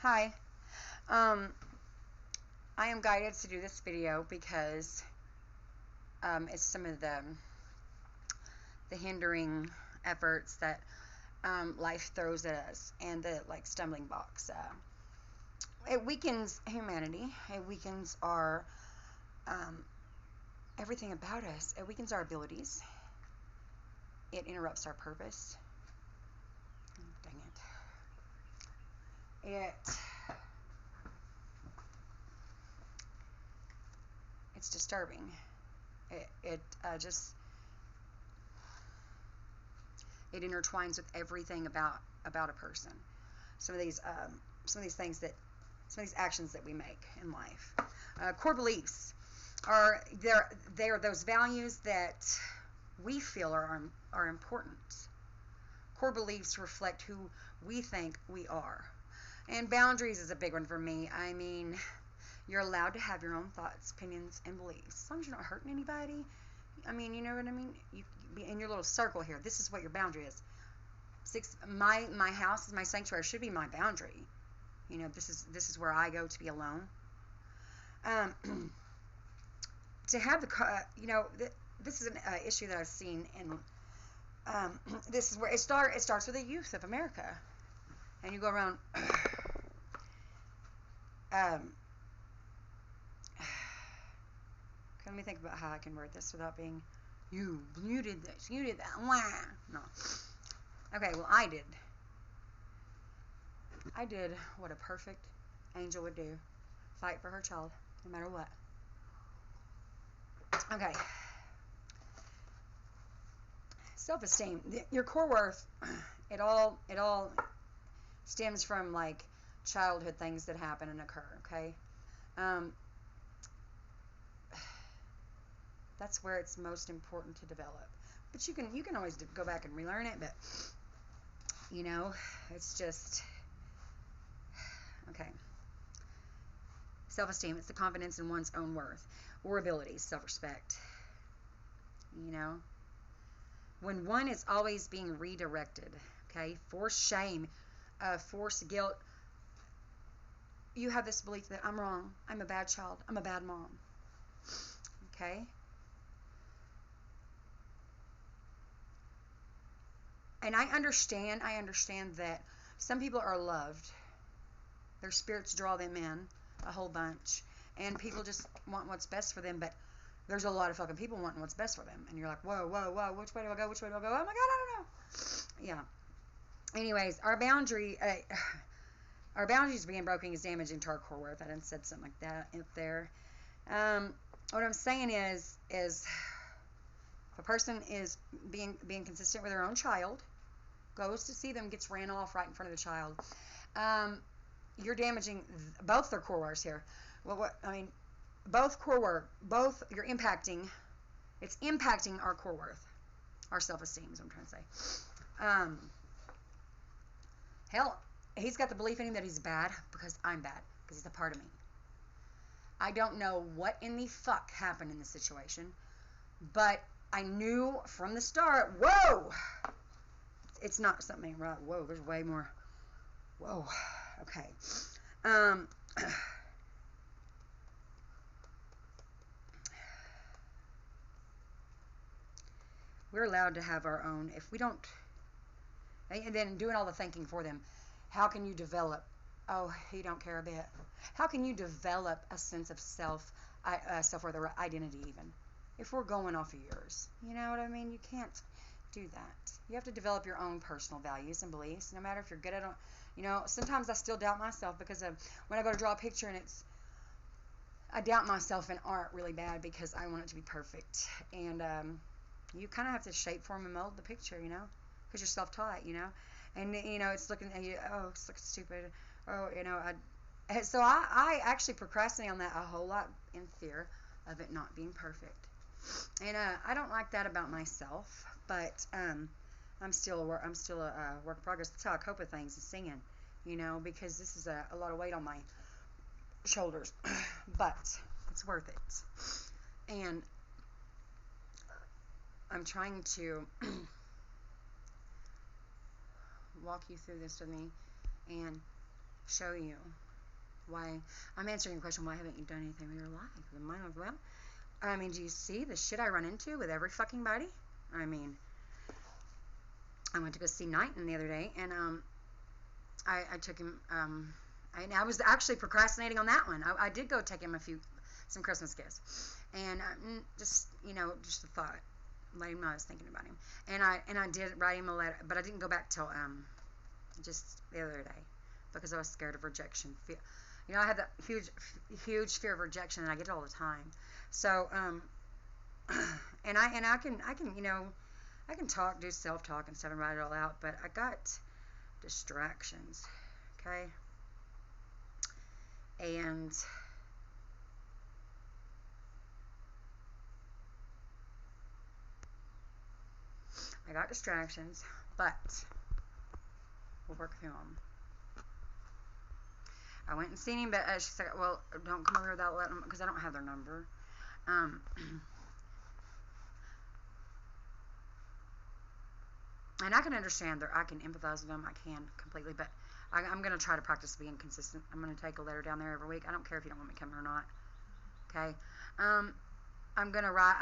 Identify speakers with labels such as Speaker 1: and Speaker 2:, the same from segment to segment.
Speaker 1: Hi. Um, I am guided to do this video because it's some of the hindering efforts that life throws at us, and the stumbling blocks. It weakens humanity. It weakens our everything about us. It weakens our abilities. It interrupts our purpose. Oh, dang it. It's disturbing. It intertwines with everything about a person. Some of these actions that we make in life. Core beliefs they are those values that we feel are important. Core beliefs reflect who we think we are. And boundaries is a big one for me. I mean, you're allowed to have your own thoughts, opinions, and beliefs. As long as you're not hurting anybody. I mean, you know what I mean? You be in your little circle here. This is what your boundary is. My house is my sanctuary. Should be my boundary. You know, this is where I go to be alone. To have this is an issue that I've seen, and this is where it starts with the youth of America, and you go around. Let me think about how I can word this without being, you did this, you did that, wah. No. Okay, well, I did what a perfect angel would do. Fight for her child, no matter what. Okay. Self-esteem. Your core worth, it all stems from, childhood things that happen and occur, okay? That's where it's most important to develop. But you can always go back and relearn it, but, it's just, okay. Self-esteem, it's the confidence in one's own worth or abilities, self-respect. When one is always being redirected, okay, forced shame, forced guilt, you have this belief that I'm wrong, I'm a bad child, I'm a bad mom, okay? And I understand that some people are loved. Their spirits draw them in a whole bunch. And people just want what's best for them, but there's a lot of fucking people wanting what's best for them. And you're like, whoa, which way do I go? Oh my God, I don't know. Yeah. Anyways, our boundaries being broken is damaging to our core worth. I done said something like that up there. What I'm saying is if a person is being consistent with their own child, goes to see them, gets ran off right in front of the child, you're damaging both their core worths here. Well, both you're impacting. It's impacting our core worth, our self-esteem is what I'm trying to say. Hell, he's got the belief in him that he's bad because I'm bad, because he's a part of me. I don't know what in the fuck happened in this situation, but I knew from the start, whoa, it's not something right. Whoa, there's way more. Whoa, okay. We're allowed to have our own. If we don't, and then doing all the thinking for them, how can you develop? Oh, you don't care a bit. How can you develop a sense of self-worth or identity even? If we're going off of yours, you know what I mean? You can't do that. You have to develop your own personal values and beliefs, no matter if you're good at it. Sometimes I still doubt myself because when I go to draw a picture and I doubt myself in art really bad because I want it to be perfect. And you kind of have to shape, form, and mold the picture, because you're self-taught, and it's looking at you. Oh, it's looking stupid. Oh, so I actually procrastinate on that a whole lot in fear of it not being perfect. And I don't like that about myself, but I'm still a work in progress. That's how I cope with things, is singing, because this is a lot of weight on my shoulders, but it's worth it. And I'm trying to walk you through this with me, and show you why I'm answering your question. Why haven't you done anything with your life? And mine was, well, I mean, do you see the shit I run into with every fucking body? I mean, I went to go see Knighton the other day, and I took him. I was actually procrastinating on that one. I did go take him some Christmas gifts, and just just the thought, let him know I was thinking about him, and I did write him a letter, but I didn't go back till just the other day because I was scared of rejection. I had that huge fear of rejection, and I get it all the time. So and I can I can talk, do self-talk and stuff and write it all out, but I got distractions, okay? And I got distractions, but we'll work through them. I went and seen him, but she said, well, don't come over here without letting them, because I don't have their number. And I can understand I can empathize with them. I can completely, but I'm going to try to practice being consistent. I'm going to take a letter down there every week. I don't care if you don't want me coming or not. Okay. I'm going to write,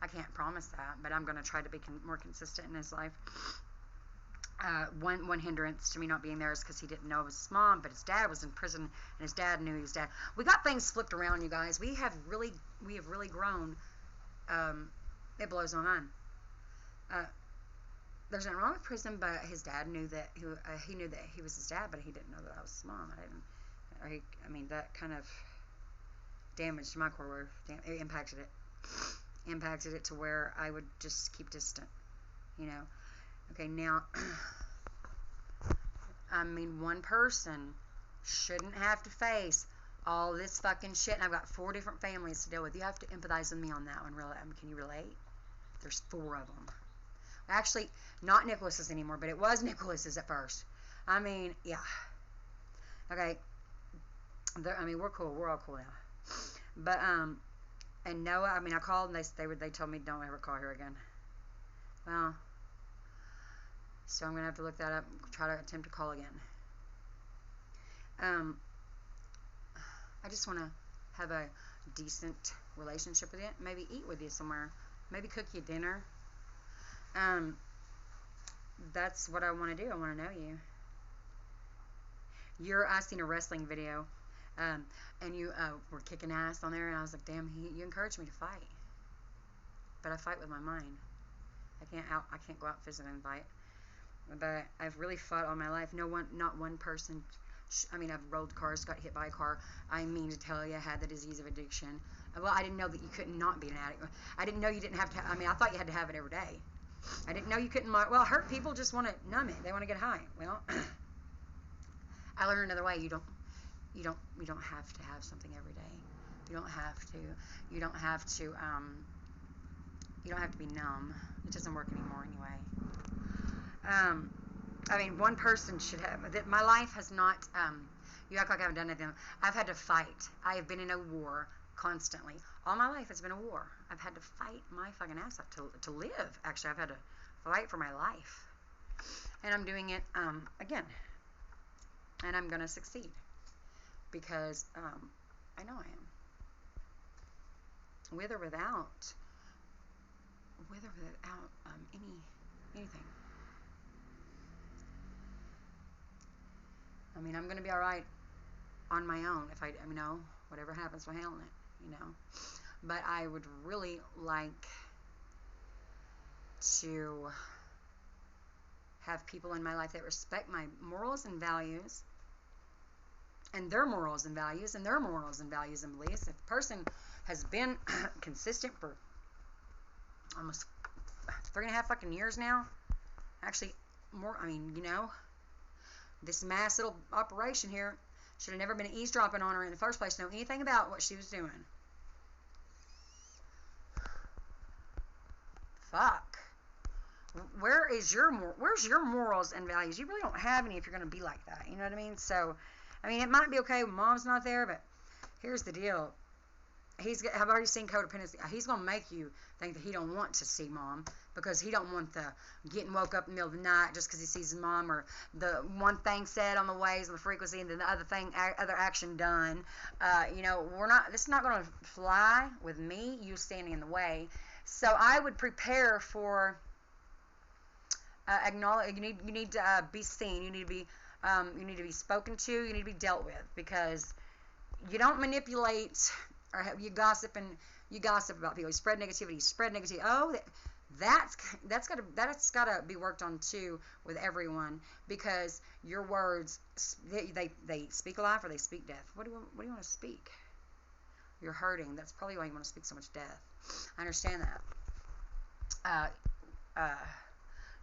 Speaker 1: I can't promise that, but I'm going to try to be more consistent in his life. One hindrance to me not being there is because he didn't know it was his mom, but his dad was in prison, and his dad knew his dad. We got things flipped around, you guys. We have really grown. It blows my mind. There's nothing wrong with prison, but his dad knew that he knew that he was his dad, but he didn't know that I was his mom. I mean, that kind of damaged my core. It impacted it to where I would just keep distant, Okay, now, I mean, one person shouldn't have to face all this fucking shit, and I've got 4 different families to deal with. You have to empathize with me on that one, really. Can you relate? There's 4 of them. Actually, not Nicholas's anymore, but it was Nicholas's at first. I mean, yeah. Okay. We're cool. We're all cool now. But, and Noah, I called, and they told me don't ever call her again. Well, so I'm going to have to look that up and try to attempt to call again. I just want to have a decent relationship with you. Maybe eat with you somewhere. Maybe cook you dinner. That's what I want to do. I want to know you. I seen a wrestling video, and you were kicking ass on there, and I was like, damn, you encouraged me to fight. But I fight with my mind. I can't go out physically and fight. But I've really fought all my life. Not one person. I've rolled cars, got hit by a car. I mean to tell you, I had the disease of addiction. Well, I didn't know that you could not be an addict. I didn't know you didn't have to. I thought you had to have it every day. I didn't know you couldn't. Well, hurt people just want to numb it. They want to get high. Well, I learned another way. You don't have to have something every day. You don't have to. You don't have to. You don't have to be numb. It doesn't work anymore anyway. One person should have. My life has not. You act like I haven't done anything. I've had to fight. I have been in a war constantly. All my life has been a war. I've had to fight my fucking ass off to live. Actually, I've had to fight for my life. And I'm doing it again. And I'm going to succeed. Because I know I am. With or without anything. I'm going to be all right on my own. If whatever happens, we're handling it, But I would really like to have people in my life that respect my morals and values, and their morals and values, and their morals and values and beliefs. If a person has been consistent for almost 3.5 fucking years now, actually more, this mass little operation here should have never been eavesdropping on her in the first place to know anything about what she was doing. Fuck. Where's your morals and values? You really don't have any if you're going to be like that. You know what I mean? So, it might be okay when mom's not there, but here's the deal. I've already seen codependency. He's going to make you think that he don't want to see mom because he don't want the getting woke up in the middle of the night just because he sees his mom, or the one thing said on the waves and the frequency, and then the other action done. This is not going to fly with me, you standing in the way. So I would prepare for acknowledge. You need to be seen. You need to be spoken to. You need to be dealt with, because you don't manipulate, or you gossip about people. You spread negativity. Oh, that's got to be worked on too with everyone, because your words, they speak life or they speak death. What do you want to speak? You're hurting. That's probably why you want to speak so much death. I understand that.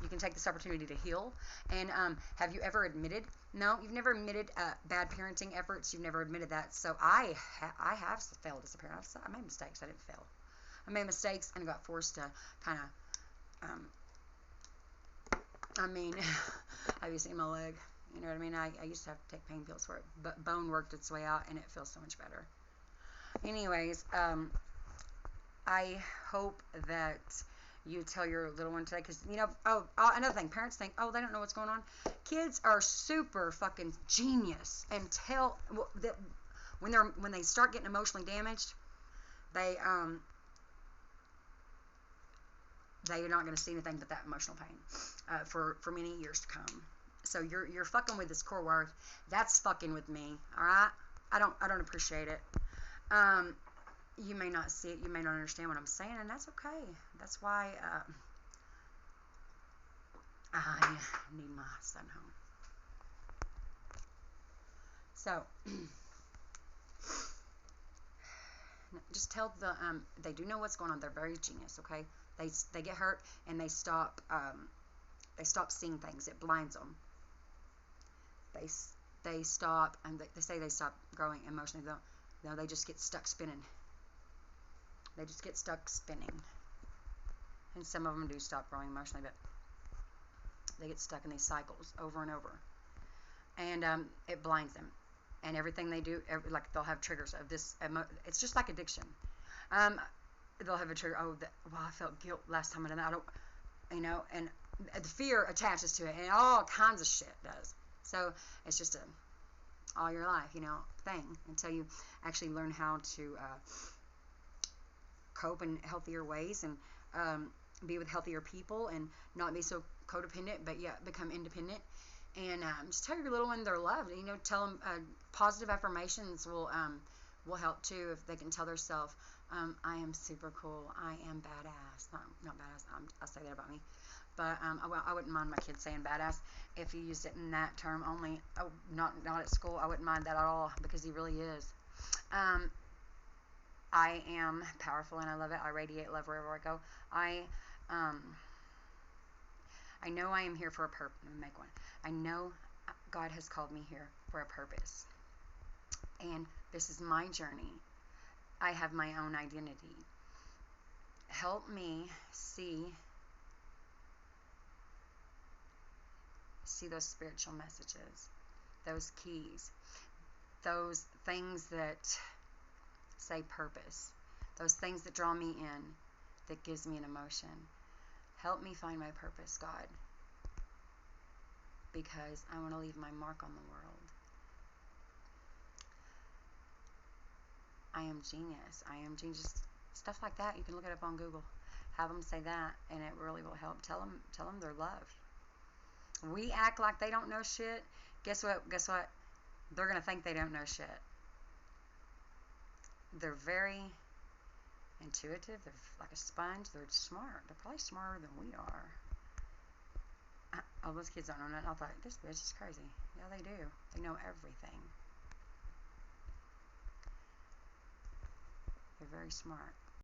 Speaker 1: You can take this opportunity to heal. And have you ever admitted? No, you've never admitted bad parenting efforts. You've never admitted that. So I have failed as a parent. I made mistakes. I didn't fail. I made mistakes and got forced to kind of, have you seen my leg? You know what I mean? I used to have to take pain pills for it, but bone worked its way out, and it feels so much better. Anyways, I hope that you tell your little one today, because, another thing, parents think, they don't know what's going on. Kids are super fucking genius, and that when they start getting emotionally damaged, they're not going to see anything but that emotional pain for many years to come. So you're fucking with this core worth. That's fucking with me. All right. I don't appreciate it. You may not see it. You may not understand what I'm saying, and that's okay. That's why I need my son home. So just tell they do know what's going on. They're very genius. Okay. They get hurt and they stop seeing things. It blinds them. They stop, and they say they stop growing emotionally. No, they just get stuck spinning. They just get stuck spinning. And some of them do stop growing emotionally, but they get stuck in these cycles over and over. And it blinds them. And everything they do, like they'll have triggers of this. It's just like addiction. They'll have a trigger. I felt guilt last time I did that. And the fear attaches to it, and all kinds of shit does. So it's just all your life, thing, until you actually learn how to cope in healthier ways, and be with healthier people, and not be so codependent, but yet become independent. And just tell your little one they're loved. Tell them positive affirmations will help too, if they can tell themselves, I am super cool. I am badass. Not badass. I'll say that about me. But I wouldn't mind my kid saying badass if he used it in that term only. Oh, not at school. I wouldn't mind that at all, because he really is. I am powerful, and I love it. I radiate love wherever I go. I know I am here for a purpose. Let me make one. I know God has called me here for a purpose. And this is my journey. I have my own identity. Help me see those spiritual messages, those keys, those things that say purpose, those things that draw me in, that gives me an emotion. Help me find my purpose, God, because I want to leave my mark on the world. I am genius. Just stuff like that. You can look it up on Google. Have them say that, and it really will help. Tell them they're loved. We act like they don't know shit. Guess what? They're going to think they don't know shit. They're very intuitive. They're like a sponge. They're smart. They're probably smarter than we are. Oh, those kids don't know nothing. I thought, this bitch is crazy. Yeah, they do. They know everything. They're very smart.